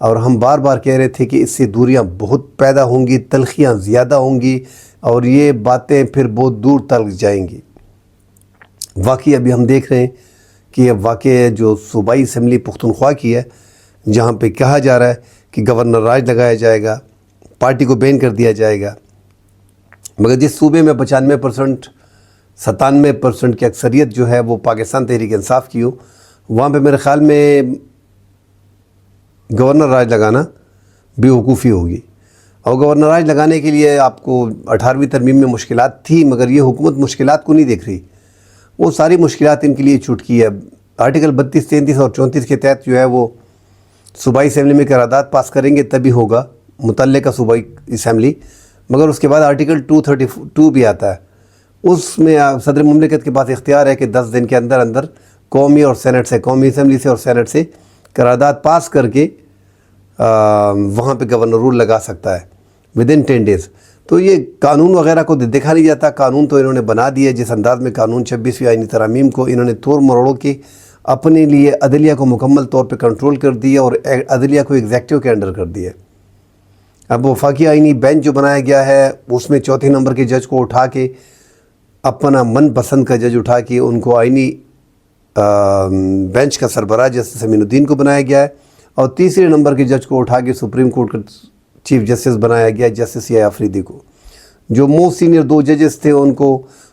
اور ہم بار بار کہہ رہے تھے کہ اس سے دوریاں بہت پیدا ہوں گی، تلخیاں زیادہ ہوں گی اور یہ باتیں پھر بہت دور تک جائیں گی۔ واقعی ابھی ہم دیکھ رہے ہیں کہ یہ واقعہ جو صوبائی اسمبلی پختونخوا کی ہے، جہاں پہ کہا جا رہا ہے کہ گورنر راج لگایا جائے گا، پارٹی کو بین کر دیا جائے گا، مگر جس صوبے میں 95%، 97% کی اکثریت جو ہے وہ پاکستان تحریک انصاف کی ہو، وہاں پہ میرے خیال میں گورنر راج لگانا بے وقوفی ہوگی۔ اور گورنر راج لگانے کے لیے آپ کو 18ویں ترمیم میں مشکلات تھی، مگر یہ حکومت مشکلات کو نہیں دیکھ رہی، وہ ساری مشکلات ان کے لیے چھٹکی ہے۔ آرٹیکل 32، 33 اور 34 کے تحت جو ہے وہ صوبائی اسمبلی میں قرارداد پاس کریں گے تبھی ہوگا متعلقہ صوبائی اسمبلی، مگر اس کے بعد آرٹیکل 232 بھی آتا ہے، اس میں صدر مملکت کے پاس اختیار ہے کہ 10 دن کے اندر اندر قومی اور سینٹ سے، قومی اسمبلی سے اور سینٹ سے قرارداد پاس کر کے وہاں پہ گورنر رول لگا سکتا ہے ودن 10 days۔ تو یہ قانون وغیرہ کو دیکھا نہیں جاتا، قانون تو انہوں نے بنا دیا جس انداز میں قانون 26ویں آئینی ترامیم کو انہوں نے توڑ مروڑ کے اپنے لیے عدلیہ کو مکمل طور پہ کنٹرول کر دیا اور عدلیہ کو ایگزیکٹو کے انڈر کر دیا۔ اب وفاقی آئینی بینچ جو بنایا گیا ہے اس میں 4تھے نمبر کے جج کو اٹھا کے، اپنا من پسند کا جج اٹھا کے ان کو آئینی بینچ کا سربراہ جسٹس امین الدین کو بنایا گیا ہے، اور 3 نمبر کے جج کو اٹھا کے سپریم کورٹ کا چیف جسٹس بنایا گیا جسٹس یا آفریدی کو۔ جو موسٹ سینئر 2 ججز تھے ان کو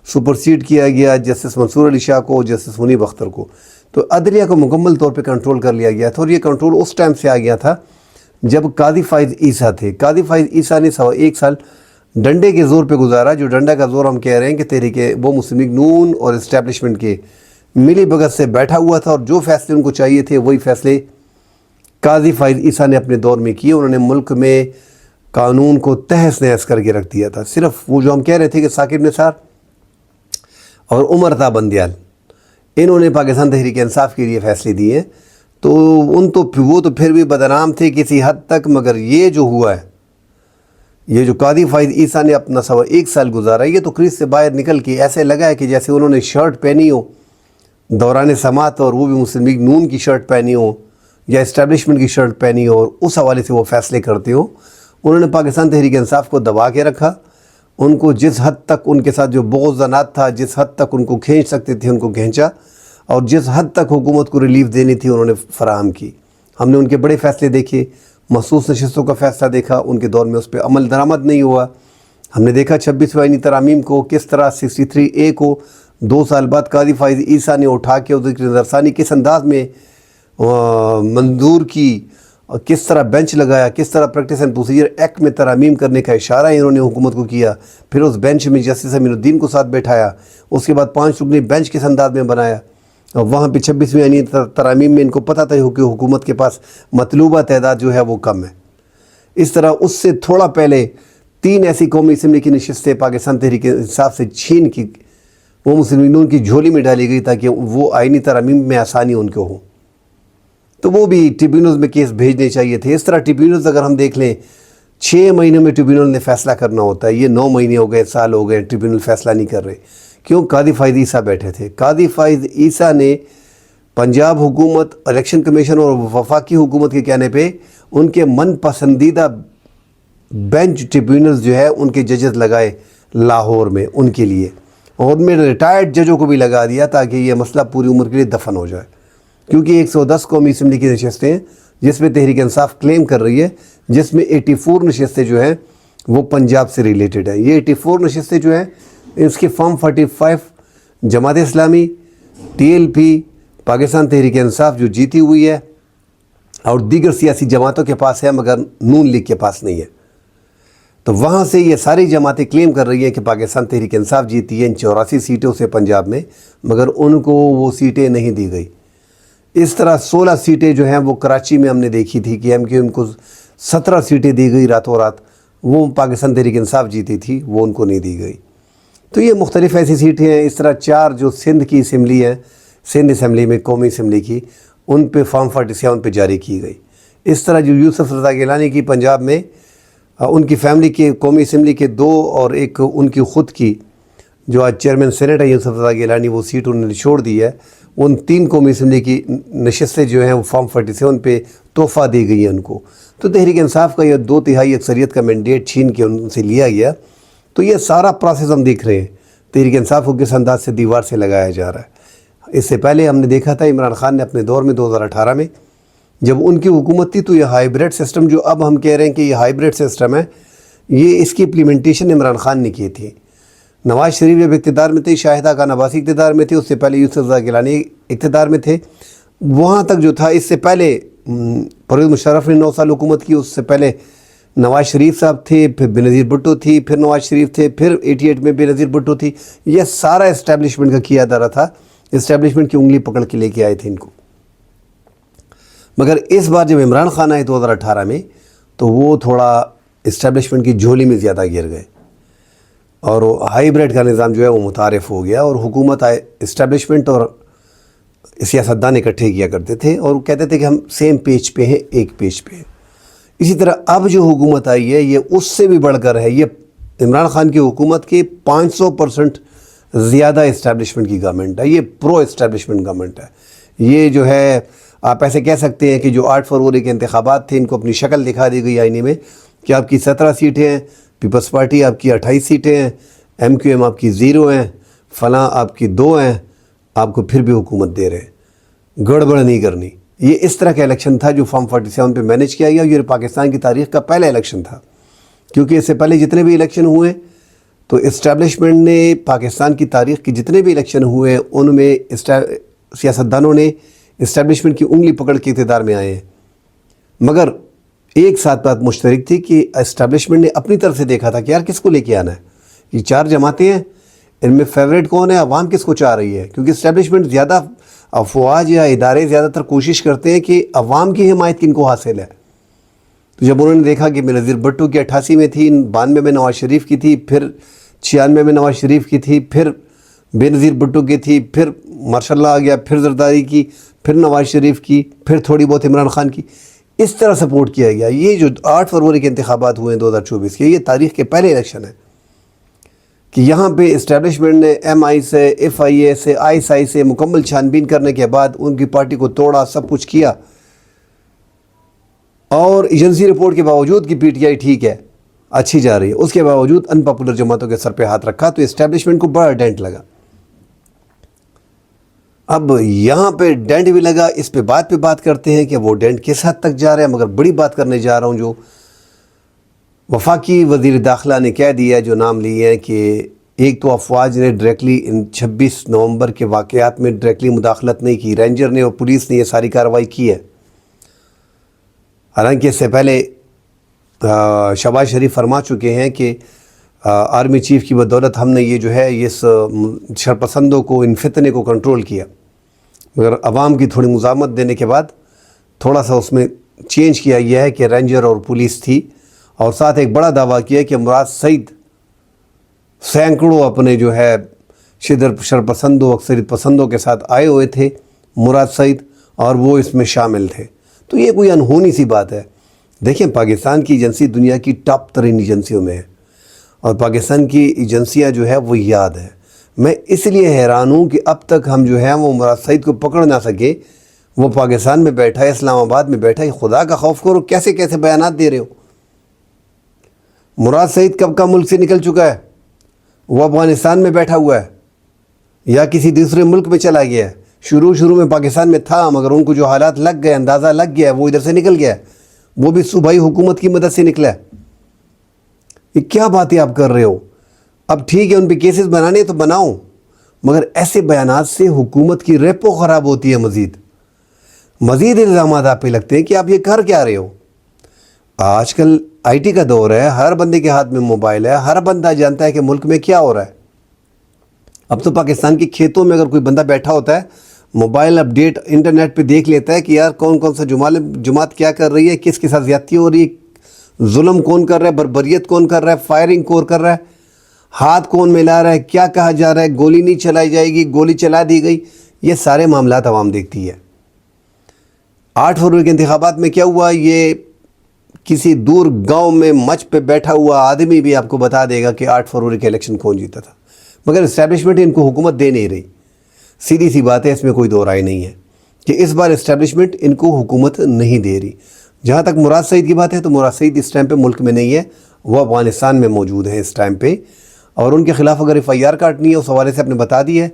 سپرسیڈ کیا گیا، جسٹس منصور علی شاہ کو، جسٹس منیب اختر کو۔ تو عدلیہ کو مکمل طور پہ کنٹرول کر لیا گیا تھا، اور یہ کنٹرول اس ٹائم سے آ گیا تھا جب قاضی فائز عیسیٰ تھے۔ قاضی فائز عیسیٰ نے 1 سال ڈنڈے کے زور پہ گزارا، جو ڈنڈا کا زور ہم کہہ رہے ہیں کہ تحریک وہ مسلم لیگ نون اور اسٹیبلشمنٹ کے ملی بھگت سے بیٹھا ہوا تھا، اور جو فیصلے ان کو چاہیے تھے وہی فیصلے قاضی فائز عیسیٰ نے اپنے دور میں کیے۔ انہوں نے ملک میں قانون کو تہس نہس کر کے رکھ دیا تھا۔ صرف وہ جو ہم کہہ رہے تھے کہ ثاقب نثار اور عمر تا بندیال انہوں نے پاکستان تحریک انصاف کے لیے فیصلے دیے، تو وہ تو پھر بھی بدنام تھے کسی حد تک، مگر یہ جو ہوا ہے، یہ جو قاضی فائز عیسیٰ نے اپنا 1 سال گزارا، یہ تو کریز سے باہر نکل کے ایسے لگا ہے کہ جیسے انہوں نے شرٹ پہنی ہو دوران سماعت، اور وہ بھی مسلم لیگ نون کی شرٹ پہنی ہو یا اسٹیبلشمنٹ کی شرٹ پہنی ہو، اور اس حوالے سے وہ فیصلے کرتے ہو۔ انہوں نے پاکستان تحریک انصاف کو دبا کے رکھا، ان کو جس حد تک ان کے ساتھ جو بغض زنات تھا، جس حد تک ان کو کھینچ سکتے تھے ان کو کھینچا، اور جس حد تک حکومت کو ریلیف دینی تھی انہوں نے فراہم کی۔ ہم نے ان کے بڑے فیصلے دیکھے، مخصوص نشستوں کا فیصلہ دیکھا، ان کے دور میں اس پہ عمل درآمد نہیں ہوا۔ ہم نے دیکھا 26ویں آئینی ترامیم کو کس طرح 63A کو 2 سال بعد قاضی فائز عیسیٰ نے اٹھا کے ذکر نظرثانی کس انداز میں منظور کی، اور کس طرح بینچ لگایا، کس طرح پریکٹس اینڈ پروسیجر ایکٹ میں ترامیم کرنے کا اشارہ انہوں نے حکومت کو کیا، پھر اس بینچ میں جسٹس امین الدین کو ساتھ بیٹھایا، اس کے بعد 5 رکنی بینچ کس انداز میں بنایا، اور وہاں پہ 26ویں آئینی ترامیم میں ان کو پتہ تھا کہ حکومت کے پاس مطلوبہ تعداد جو ہے وہ کم ہے۔ اس طرح اس سے تھوڑا پہلے 3 ایسی قومی اسمبلی کی نشستیں پاکستان تحریک انصاف سے چھین کی وہ مسلم لیگ نون کی جھولی میں ڈالی گئی تاکہ وہ آئینی ترامیم میں آسانی ان کو ہو، تو وہ بھی ٹریبیونلز میں کیس بھیجنے چاہیے تھے۔ اس طرح ٹریبیونلز اگر ہم دیکھ لیں 6 مہینے میں ٹریبیونل نے فیصلہ کرنا ہوتا ہے، یہ 9 مہینے ہو گئے، سال ہو گئے، ٹریبیونل فیصلہ نہیں کر رہے۔ کیوں؟ قاضی فائز عیسیٰ بیٹھے تھے۔ قاضی فائز عیسیٰ نے پنجاب حکومت، الیکشن کمیشن اور وفاقی حکومت کے کہنے پہ ان کے من پسندیدہ بینچ ٹریبیونلز جو ہے ان کے ججز لگائے لاہور میں ان کے لیے، اور ان میں ریٹائرڈ ججوں کو بھی لگا دیا تاکہ یہ مسئلہ پوری عمر کے لیے دفن ہو جائے، کیونکہ 110 قومی اسمبلی کی نشستیں ہیں جس میں تحریک انصاف کلیم کر رہی ہے، جس میں 84 نشستیں جو ہیں وہ پنجاب سے ریلیٹڈ ہیں۔ یہ 84 نشستیں جو ہیں اس کے فارم 45 جماعت اسلامی، TLP، پاکستان تحریک انصاف جو جیتی ہوئی ہے، اور دیگر سیاسی جماعتوں کے پاس ہے مگر نون لیگ کے پاس نہیں ہے۔ تو وہاں سے یہ ساری جماعتیں کلیم کر رہی ہیں کہ پاکستان تحریک انصاف جیتی ہے ان 84 سیٹوں سے پنجاب میں، مگر ان کو وہ سیٹیں نہیں دی گئی۔ اس طرح 16 سیٹیں جو ہیں وہ کراچی میں ہم نے دیکھی تھی کہ MQM کو 17 سیٹیں دی گئی راتوں رات، وہ پاکستان تحریک انصاف جیتی تھی، وہ ان کو نہیں دی گئی۔ تو یہ مختلف ایسی سیٹیں ہیں۔ اس طرح 4 جو سندھ کی اسمبلی ہیں، سندھ اسمبلی میں قومی اسمبلی کی، ان پہ فارم 47 پہ جاری کی گئی۔ اس طرح جو یوسف رضا گیلانی کی پنجاب میں ان کی فیملی کے قومی اسمبلی کے 2 اور ایک ان کی خود کی جو آج چیئرمین سینٹ ہے یوسف رضا گیلانی، وہ سیٹ انہوں نے چھوڑ دی ہے. ان 3 قومی اسمبلی کی نشستیں جو ہیں وہ فارم 47 پہ تحفہ دی گئی ہیں ان کو. تو تحریک انصاف کا یہ 2/3 اکثریت کا مینڈیٹ چھین کے ان سے لیا گیا. تو یہ سارا پروسیس ہم دیکھ رہے ہیں تحریک انصاف کو کس انداز سے دیوار سے لگایا جا رہا ہے. اس سے پہلے ہم نے دیکھا تھا عمران خان نے اپنے دور میں 2018 میں جب ان کی حکومت تھی، تو یہ ہائیبریڈ سسٹم جو اب ہم کہہ رہے ہیں کہ یہ ہائیبریڈ سسٹم ہے، یہ اس کی امپلیمنٹیشن عمران خان نے کی تھی. نواز شریف جب اقتدار میں تھے، شاہدہ خان عباسی اقتدار میں تھے، اس سے پہلے یوسف رضا گیلانی اقتدار میں تھے. وہاں تک جو تھا، اس سے پہلے پرویز مشرف نے 9 سال حکومت کی، اس سے پہلے نواز شریف صاحب تھے، پھر بینظیر بھٹو تھی، پھر نواز شریف تھے، پھر 88 میں بینظیر بھٹو تھی. یہ سارا اسٹیبلشمنٹ کا کیا ادارہ تھا، اسٹیبلشمنٹ کی انگلی پکڑ کے لے کے آئے تھے ان کو. مگر اس بار جب عمران خان آئے 2018 میں، تو وہ تھوڑا اسٹیبلشمنٹ کی جھولی میں زیادہ گر گئے اور ہائیبریڈ کا نظام جو ہے وہ متعارف ہو گیا. اور حکومت اسٹیبلشمنٹ اور سیاستدان اکٹھے کیا کرتے تھے اور کہتے تھے کہ ہم سیم پیج پہ ہیں، ایک پیج پہ ہیں. اسی طرح اب جو حکومت آئی ہے یہ اس سے بھی بڑھ کر ہے. یہ عمران خان کی حکومت کے 500% زیادہ اسٹیبلشمنٹ کی گورنمنٹ ہے. یہ پرو اسٹیبلشمنٹ گورنمنٹ ہے. یہ جو ہے آپ ایسے کہہ سکتے ہیں کہ جو 8 فروری کے انتخابات تھے، ان کو اپنی شکل دکھا دی گئی آئینے میں کہ آپ کی 17 سیٹیں ہیں، پیپلز پارٹی آپ کی 28 سیٹیں ہیں، MQM آپ کی 0 ہیں، فلاں آپ کی 2 ہیں، آپ کو پھر بھی حکومت دے رہے ہیں. گڑبڑ نہیں کرنی. یہ اس طرح کا الیکشن تھا جو فارم 47 پہ مینیج کیا گیا. یہ پاکستان کی تاریخ کا پہلا الیکشن تھا، کیونکہ اس سے پہلے جتنے بھی الیکشن ہوئے تو اسٹیبلشمنٹ نے پاکستان کی تاریخ کے جتنے بھی الیکشن ہوئے ان میں سیاستدانوں نے اسٹیبلشمنٹ کی انگلی پکڑ کے اقتدار میں آئے ہیں. مگر ایک ساتھ بات مشترک تھی کہ اسٹیبلشمنٹ نے اپنی طرف سے دیکھا تھا کہ یار کس کو لے کے آنا ہے. یہ 4 جماعتیں ہیں، ان میں فیوریٹ کون ہے، عوام کس کو چاہ رہی ہے. کیونکہ اسٹیبلشمنٹ زیادہ افواج یا ادارے زیادہ تر کوشش کرتے ہیں کہ عوام کی حمایت کن کو حاصل ہے. تو جب انہوں نے دیکھا کہ بینظیر بھٹو کی 88 میں تھی، 92 میں نواز شریف کی تھی، پھر 96 میں نواز شریف کی تھی، پھر بینظیر بھٹو کی تھی، پھر ماشاء اللہ آ گیا، پھر زرداری کی، پھر نواز شریف کی، پھر تھوڑی بہت عمران خان کی، اس طرح سپورٹ کیا گیا. یہ جو 8 فروری کے انتخابات ہوئے ہیں 2024 کے، یہ تاریخ کے پہلے الیکشن ہے کہ یہاں پہ اسٹیبلشمنٹ نے MI سے، FIA سے، ISI سے مکمل چھانبین کرنے کے بعد ان کی پارٹی کو توڑا، سب کچھ کیا. اور ایجنسی رپورٹ کے باوجود کہ PTI ٹھیک ہے، اچھی جا رہی ہے، اس کے باوجود ان پاپولر جماعتوں کے سر پہ ہاتھ رکھا تو اسٹیبلشمنٹ کو بڑا ڈینٹ لگا. اب یہاں پہ ڈینٹ بھی لگا، اس پہ بات کرتے ہیں کہ وہ ڈینٹ کس حد تک جا رہا ہے. مگر بڑی بات کرنے جا رہا ہوں جو وفاقی وزیر داخلہ نے کہہ دیا، جو نام لیے ہیں کہ ایک تو افواج نے ڈائریکٹلی ان 26 نومبر کے واقعات میں ڈائریکٹلی مداخلت نہیں کی، رینجر نے اور پولیس نے یہ ساری کارروائی کی ہے. حالانکہ اس سے پہلے شہباز شریف فرما چکے ہیں کہ آرمی چیف کی بدولت ہم نے یہ جو ہے اس شرپسندوں کو، ان فتنے کو کنٹرول کیا. مگر عوام کی تھوڑی مزاحمت دینے کے بعد تھوڑا سا اس میں چینج کیا گیا ہے کہ رینجر اور پولیس تھی. اور ساتھ ایک بڑا دعویٰ کیا کہ مراد سعید سینکڑوں اپنے جو ہے شرپسندوں، اکثریت پسندوں کے ساتھ آئے ہوئے تھے مراد سعید، اور وہ اس میں شامل تھے. تو یہ کوئی انہونی سی بات ہے. دیکھیں پاکستان کی ایجنسی دنیا کی ٹاپ ترین ایجنسیوں میں ہے اور پاکستان کی ایجنسیاں جو ہے وہ یاد ہیں. میں اس لیے حیران ہوں کہ اب تک ہم جو ہے وہ مراد سعید کو پکڑ نہ سکے. وہ پاکستان میں بیٹھا ہے، اسلام آباد میں بیٹھا ہے. خدا کا خوف کرو، کیسے کیسے بیانات دے رہے ہو. مراد سعید کب کا ملک سے نکل چکا ہے، وہ افغانستان میں بیٹھا ہوا ہے یا کسی دوسرے ملک میں چلا گیا ہے. شروع میں پاکستان میں تھا، مگر ان کو جو حالات لگ گئے، اندازہ لگ گیا ہے، وہ ادھر سے نکل گیا ہے. وہ بھی صوبائی حکومت کی مدد سے نکلا ہے. یہ کیا باتیں آپ کر رہے ہو؟ اب ٹھیک ہے ان پہ کیسز بنانے تو بناؤ، مگر ایسے بیانات سے حکومت کی ریپو خراب ہوتی ہے. مزید الزامات آپ پہ لگتے ہیں کہ آپ یہ کر کیا رہے ہو. آج کل IT کا دور ہے، ہر بندے کے ہاتھ میں موبائل ہے، ہر بندہ جانتا ہے کہ ملک میں کیا ہو رہا ہے. اب تو پاکستان کے کھیتوں میں اگر کوئی بندہ بیٹھا ہوتا ہے، موبائل اپڈیٹ انٹرنیٹ پہ دیکھ لیتا ہے کہ یار کون سا جماعت کیا کر رہی ہے، کس کے ساتھ زیادتی ہو رہی ہے، ظلم کون کر رہا ہے، بربریت کون کر رہا ہے، فائرنگ کون کر رہا ہے، ہاتھ کون ملا رہا ہے، کیا کہا جا رہا ہے، گولی نہیں چلائی جائے گی، گولی چلا دی گئی. یہ سارے معاملات عوام دیکھتی ہے. 8 فروری کے انتخابات میں کیا ہوا، یہ کسی دور گاؤں میں مچ پہ بیٹھا ہوا آدمی بھی آپ کو بتا دے گا کہ 8 فروری کے الیکشن کون جیتا تھا. مگر اسٹیبلشمنٹ ان کو حکومت دے نہیں رہی. سیدھی سی بات ہے, اس میں کوئی دو رائے نہیں ہے کہ اس بار اسٹیبلشمنٹ ان کو حکومت نہیں دے رہی. جہاں تک مراد سعید کی بات ہے تو مراد سعید اس ٹائم پہ ملک میں نہیں ہے, وہ افغانستان میں موجود ہیں اس ٹائم پہ, اور ان کے خلاف اگر FIR کاٹنی ہے اس حوالے سے آپ نے بتا دی ہے.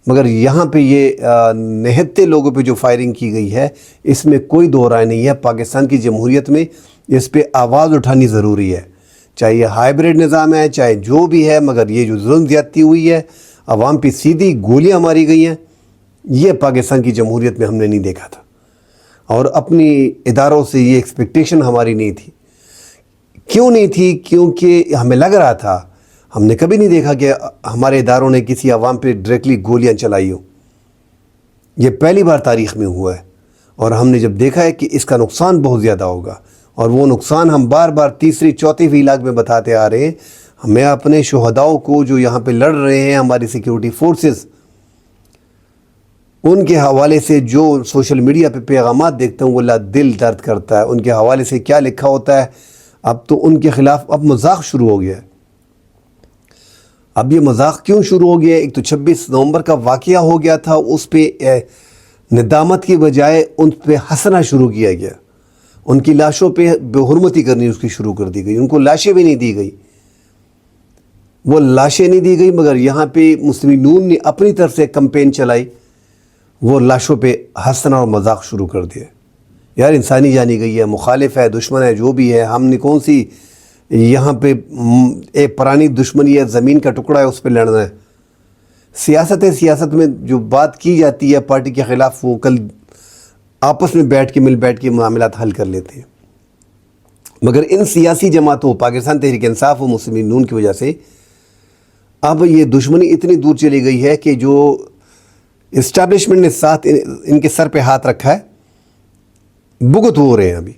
مگر یہاں پہ یہ نہتے لوگوں پہ جو فائرنگ کی گئی ہے اس میں کوئی دو رائے نہیں ہے. پاکستان کی جمہوریت میں اس پہ آواز اٹھانی ضروری ہے, چاہے یہ ہائیبریڈ نظام ہے چاہے جو بھی ہے, مگر یہ جو ظلم زیادتی ہوئی ہے, عوام پہ سیدھی گولیاں ماری گئی ہیں, یہ پاکستان کی جمہوریت میں ہم نے نہیں دیکھا تھا, اور اپنی اداروں سے یہ ایکسپیکٹیشن ہماری نہیں تھی. کیوں نہیں تھی؟ کیونکہ ہمیں لگ رہا تھا, ہم نے کبھی نہیں دیکھا کہ ہمارے اداروں نے کسی عوام پہ ڈائریکٹلی گولیاں چلائی ہوں. یہ پہلی بار تاریخ میں ہوا ہے, اور ہم نے جب دیکھا ہے کہ اس کا نقصان بہت زیادہ ہوگا, اور وہ نقصان ہم بار بار تیسری چوتھی ویلاگ میں بتاتے آ رہے ہیں. میں اپنے شہداؤں کو جو یہاں پہ لڑ رہے ہیں, ہماری سیکیورٹی فورسز, ان کے حوالے سے جو سوشل میڈیا پہ پیغامات دیکھتا ہوں وہ اللہ دل درد کرتا ہے. ان کے حوالے سے کیا لکھا ہوتا ہے, اب تو ان کے خلاف اب مذاق شروع ہو گیا ہے. اب یہ مذاق کیوں شروع ہو گیا ہے؟ ایک تو 26 نومبر کا واقعہ ہو گیا تھا, اس پہ ندامت کی بجائے ان پہ ہنسنا شروع کیا گیا. ان کی لاشوں پہ بے حرمتی کرنی اس کی شروع کر دی گئی. ان کو لاشیں بھی نہیں دی گئی, وہ لاشیں نہیں دی گئی, مگر یہاں پہ مسلم نون نے اپنی طرف سے کمپین چلائی, وہ لاشوں پہ ہنسنا اور مذاق شروع کر دیا. یار انسانی جانی گئی ہے, مخالف ہے, دشمن ہے, جو بھی ہے, ہم نے کون سی یہاں پہ ایک پرانی دشمنی ہے, زمین کا ٹکڑا ہے, اس پہ لڑنا ہے. سیاست ہے, سیاست میں جو بات کی جاتی ہے پارٹی کے خلاف, وہ کل آپس میں مل بیٹھ کے معاملات حل کر لیتے ہیں. مگر ان سیاسی جماعتوں, پاکستان تحریک انصاف و مسلم نون کی وجہ سے اب یہ دشمنی اتنی دور چلی گئی ہے کہ جو اسٹیبلشمنٹ نے ساتھ ان کے سر پہ ہاتھ رکھا ہے, بھگت ہو رہے ہیں ابھی.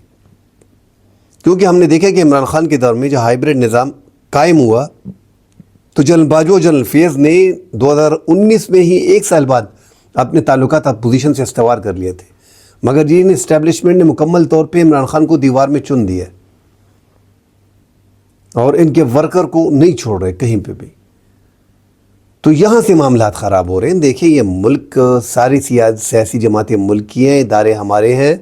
کیونکہ ہم نے دیکھا کہ عمران خان کے دور میں جو ہائیبریڈ نظام قائم ہوا تو جنرل باجوہ, جنرل فیض نے 2019 میں ہی ایک سال بعد اپنے تعلقات اپوزیشن سے استوار کر لیے تھے. مگر یہ اسٹیبلشمنٹ نے مکمل طور پہ عمران خان کو دیوار میں چن دیا, اور ان کے ورکر کو نہیں چھوڑ رہے کہیں پہ بھی. تو یہاں سے معاملات خراب ہو رہے ہیں. دیکھیں یہ ملک, ساری سیاسی جماعتیں ملک کی ہیں, ادارے ہمارے ہیں,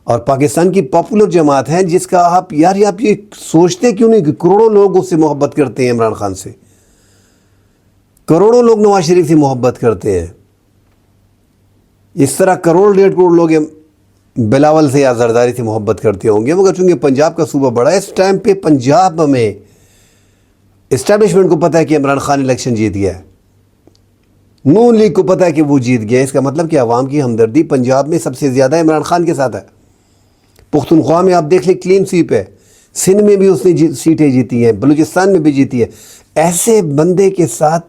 اور پاکستان کی پاپولر جماعت ہے جس کا آپ یہ سوچتے کیوں نہیں کہ کروڑوں لوگ اس سے محبت کرتے ہیں, عمران خان سے کروڑوں لوگ نواز شریف سے محبت کرتے ہیں. اس طرح 1.5 کروڑ لوگ بلاول سے یا زرداری سے محبت کرتے ہوں گے. مگر چونکہ پنجاب کا صوبہ بڑا ہے, اس ٹائم پہ پنجاب میں اسٹیبلشمنٹ کو پتہ ہے کہ عمران خان الیکشن جیت گیا ہے, نون لیگ کو پتہ ہے کہ وہ جیت گیا ہے. اس کا مطلب کہ عوام کی ہمدردی پنجاب میں سب سے زیادہ عمران خان کے ساتھ ہے. پختونخوا میں آپ دیکھ لیں کلین سویپ ہے, سندھ میں بھی اس نے سیٹیں جیتی ہیں, بلوچستان میں بھی جیتی ہے. ایسے بندے کے ساتھ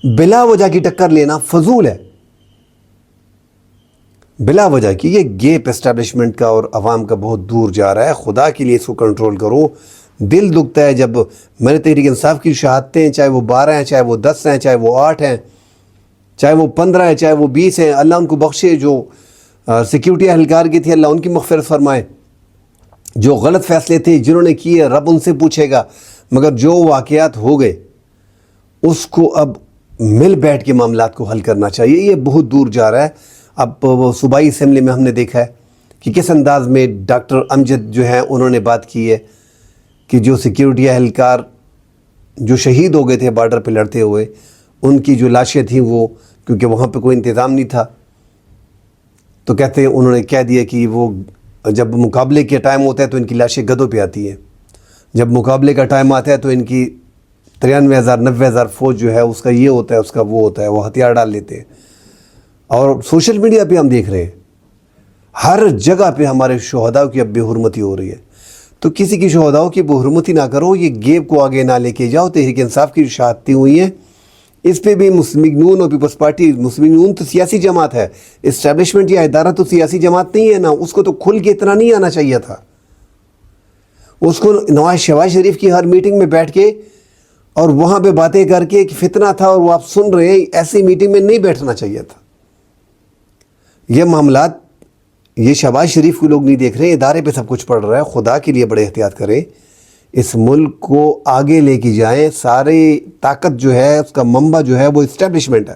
بلا وجہ کی ٹکر لینا فضول ہے, بلا وجہ کی. یہ گیپ اسٹیبلشمنٹ کا اور عوام کا بہت دور جا رہا ہے. خدا کے لیے اس کو کنٹرول کرو. دل دکھتا ہے جب میں نے تحریک انصاف کی شہادتیں ہیں, چاہے وہ 12 ہیں, چاہے وہ 10 ہیں, چاہے وہ 8 ہیں, چاہے وہ 15 ہیں, چاہے وہ 20 ہیں, اللہ ان کو بخشے. جو سیکیورٹی اہلکار کی تھی اللہ ان کی مغفرت فرمائے. جو غلط فیصلے تھے جنہوں نے کیے رب ان سے پوچھے گا. مگر جو واقعات ہو گئے اس کو اب مل بیٹھ کے معاملات کو حل کرنا چاہیے. یہ بہت دور جا رہا ہے. اب وہ صوبائی اسمبلی میں ہم نے دیکھا ہے کہ کس انداز میں ڈاکٹر امجد جو ہیں انہوں نے بات کی ہے کہ جو سیکیورٹی اہلکار جو شہید ہو گئے تھے بارڈر پہ لڑتے ہوئے, ان کی جو لاشیں تھیں وہ, کیونکہ وہاں پہ کوئی انتظام نہیں تھا, تو کہتے ہیں انہوں نے کہہ دیا کہ وہ جب مقابلے کے ٹائم ہوتا ہے تو ان کی لاشیں گدوں پہ آتی ہیں, جب مقابلے کا ٹائم آتا ہے تو ان کی 93,000 90,000 فوج جو ہے اس کا یہ ہوتا ہے, اس کا وہ ہوتا ہے, وہ ہتھیار ڈال لیتے ہیں. اور سوشل میڈیا پہ ہم دیکھ رہے ہیں ہر جگہ پہ ہمارے شہداء کی اب بے حرمتی ہو رہی ہے. تو کسی کی شہداؤں کی بے حرمتی نہ کرو, یہ گیپ کو آگے نہ لے کے جاؤ. تحریک انصاف کی جو شہادتیں ہوئی ہیں اس پہ بھی مسلم نون اور پیپلز پارٹی, مسلم نون تو سیاسی جماعت ہے, اسٹیبلشمنٹ یا ادارہ تو سیاسی جماعت نہیں ہے نا. اس کو تو کھل کے اتنا نہیں آنا چاہیے تھا. اس کو شہباز شریف کی ہر میٹنگ میں بیٹھ کے اور وہاں پہ باتیں کر کے کہ فتنہ تھا اور وہ آپ سن رہے ہیں, ایسی میٹنگ میں نہیں بیٹھنا چاہیے تھا. یہ معاملات یہ شہباز شریف کو لوگ نہیں دیکھ رہے, ادارے پہ سب کچھ پڑ رہا ہے. خدا کے لیے بڑے احتیاط کریں. اس ملک کو آگے لے کے جائیں، ساری طاقت جو ہے اس کا منبع جو ہے وہ اسٹیبلشمنٹ ہے،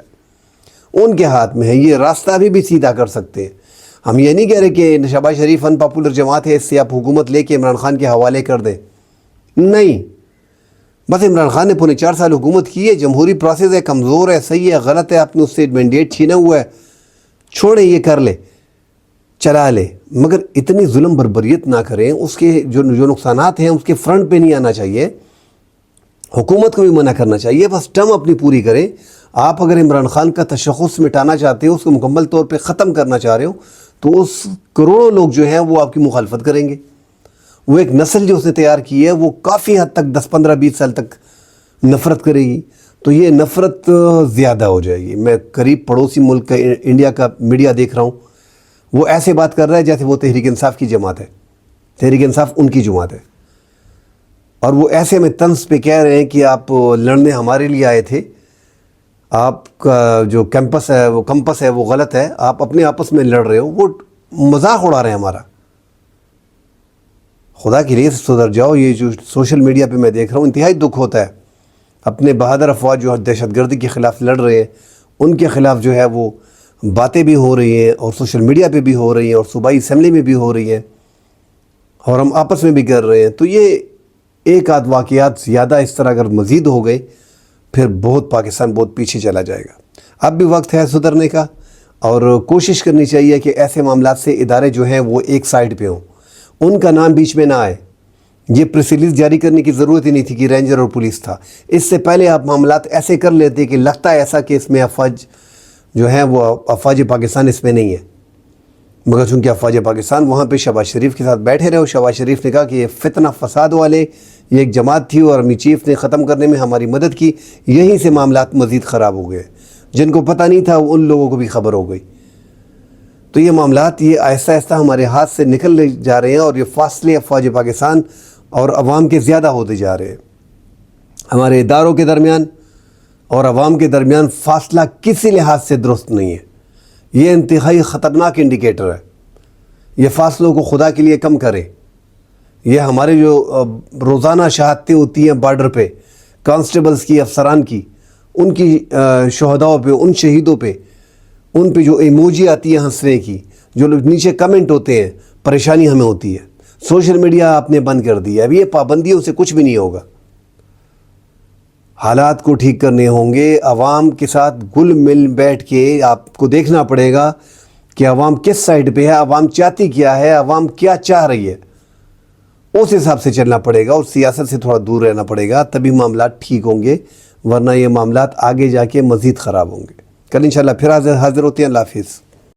ان کے ہاتھ میں ہے۔ یہ راستہ بھی سیدھا کر سکتے ہیں۔ ہم یہ نہیں کہہ رہے کہ شہباز شریف ان پاپولر جماعت ہے، اس سے آپ حکومت لے کے عمران خان کے حوالے کر دیں، نہیں۔ بس عمران خان نے پونے 4 سال حکومت کی ہے، جمہوری پروسیس ہے، کمزور ہے، صحیح ہے، غلط ہے، آپ نے اس سے مینڈیٹ چھینا ہوا ہے، چھوڑیں، یہ کر لے، چلا لے، مگر اتنی ظلم بربریت نہ کریں۔ اس کے جو نقصانات ہیں اس کے فرنٹ پہ نہیں آنا چاہیے، حکومت کو بھی منع کرنا چاہیے، بس ٹرم اپنی پوری کریں۔ آپ اگر عمران خان کا تشخص مٹانا چاہتے ہو، اس کو مکمل طور پہ ختم کرنا چاہ رہے ہو، تو اس کروڑوں لوگ جو ہیں وہ آپ کی مخالفت کریں گے۔ وہ ایک نسل جو اس نے تیار کی ہے وہ کافی حد تک 10 15 20 سال تک نفرت کرے گی، تو یہ نفرت زیادہ ہو جائے گی۔ میں قریب پڑوسی ملک کا انڈیا کا میڈیا دیکھ رہا ہوں، وہ ایسے بات کر رہا ہے جیسے وہ تحریک انصاف کی جماعت ہے، تحریک انصاف ان کی جماعت ہے، اور وہ ایسے میں طنز پہ کہہ رہے ہیں کہ آپ لڑنے ہمارے لیے آئے تھے، آپ کا جو کیمپس ہے وہ کمپس ہے وہ غلط ہے، آپ اپنے آپس میں لڑ رہے ہو، وہ مذاق اڑا رہے ہیں ہمارا۔ خدا کے لیے سدھر جاؤ۔ یہ جو سوشل میڈیا پہ میں دیکھ رہا ہوں انتہائی دکھ ہوتا ہے، اپنے بہادر افواج جو دہشت گردی کے خلاف لڑ رہے ہیں ان کے خلاف جو ہے وہ باتیں بھی ہو رہی ہیں، اور سوشل میڈیا پہ بھی ہو رہی ہیں، اور صوبائی اسمبلی میں بھی ہو رہی ہیں، اور ہم آپس میں بھی کر رہے ہیں۔ تو یہ ایک آدھ واقعات زیادہ اس طرح اگر مزید ہو گئے پھر پاکستان بہت پیچھے چلا جائے گا۔ اب بھی وقت ہے سدھرنے کا، اور کوشش کرنی چاہیے کہ ایسے معاملات سے ادارے جو ہیں وہ ایک سائڈ پہ ہوں، ان کا نام بیچ میں نہ آئے۔ یہ پریس ریلیز جاری کرنے کی ضرورت ہی نہیں تھی کہ رینجر اور پولیس تھا، اس سے پہلے آپ معاملات ایسے کر لیتے کہ لگتا ہے ایسا کہ اس میں افواج جو ہیں وہ افواج پاکستان اس میں نہیں ہے، مگر چونکہ افواج پاکستان وہاں پہ شہباز شریف کے ساتھ بیٹھے رہے، شہباز شریف نے کہا کہ یہ فتنہ فساد والے، یہ ایک جماعت تھی اور آرمی چیف نے ختم کرنے میں ہماری مدد کی، یہیں سے معاملات مزید خراب ہو گئے۔ جن کو پتہ نہیں تھا ان لوگوں کو بھی خبر ہو گئی۔ تو یہ معاملات یہ آہستہ آہستہ ہمارے ہاتھ سے نکل جا رہے ہیں، اور یہ فاصلے افواج پاکستان اور عوام کے زیادہ ہوتے جا رہے ہیں۔ ہمارے اداروں کے درمیان اور عوام کے درمیان فاصلہ کسی لحاظ سے درست نہیں ہے، یہ انتہائی خطرناک انڈیکیٹر ہے۔ یہ فاصلوں کو خدا کے لیے کم کریں۔ یہ ہمارے جو روزانہ شہادتیں ہوتی ہیں بارڈر پہ، کانسٹیبلز کی، افسران کی، ان کی شہداؤں پہ، ان شہیدوں پہ، ان پہ جو ایموجی آتی ہے ہنسنے کی، جو لوگ نیچے کمنٹ ہوتے ہیں، پریشانی ہمیں ہوتی ہے۔ سوشل میڈیا آپ نے بند کر دیا، اب یہ پابندیوں سے کچھ بھی نہیں ہوگا۔ حالات کو ٹھیک کرنے ہوں گے، عوام کے ساتھ گل مل بیٹھ کے آپ کو دیکھنا پڑے گا کہ عوام کس سائڈ پہ ہے، عوام چاہتی کیا ہے، عوام کیا چاہ رہی ہے، اس حساب سے چلنا پڑے گا، اور سیاست سے تھوڑا دور رہنا پڑے گا، تبھی معاملات ٹھیک ہوں گے، ورنہ یہ معاملات آگے جا کے مزید خراب ہوں گے۔ کل انشاءاللہ پھر حاضر ہوتے ہیں۔ اللہ حافظ۔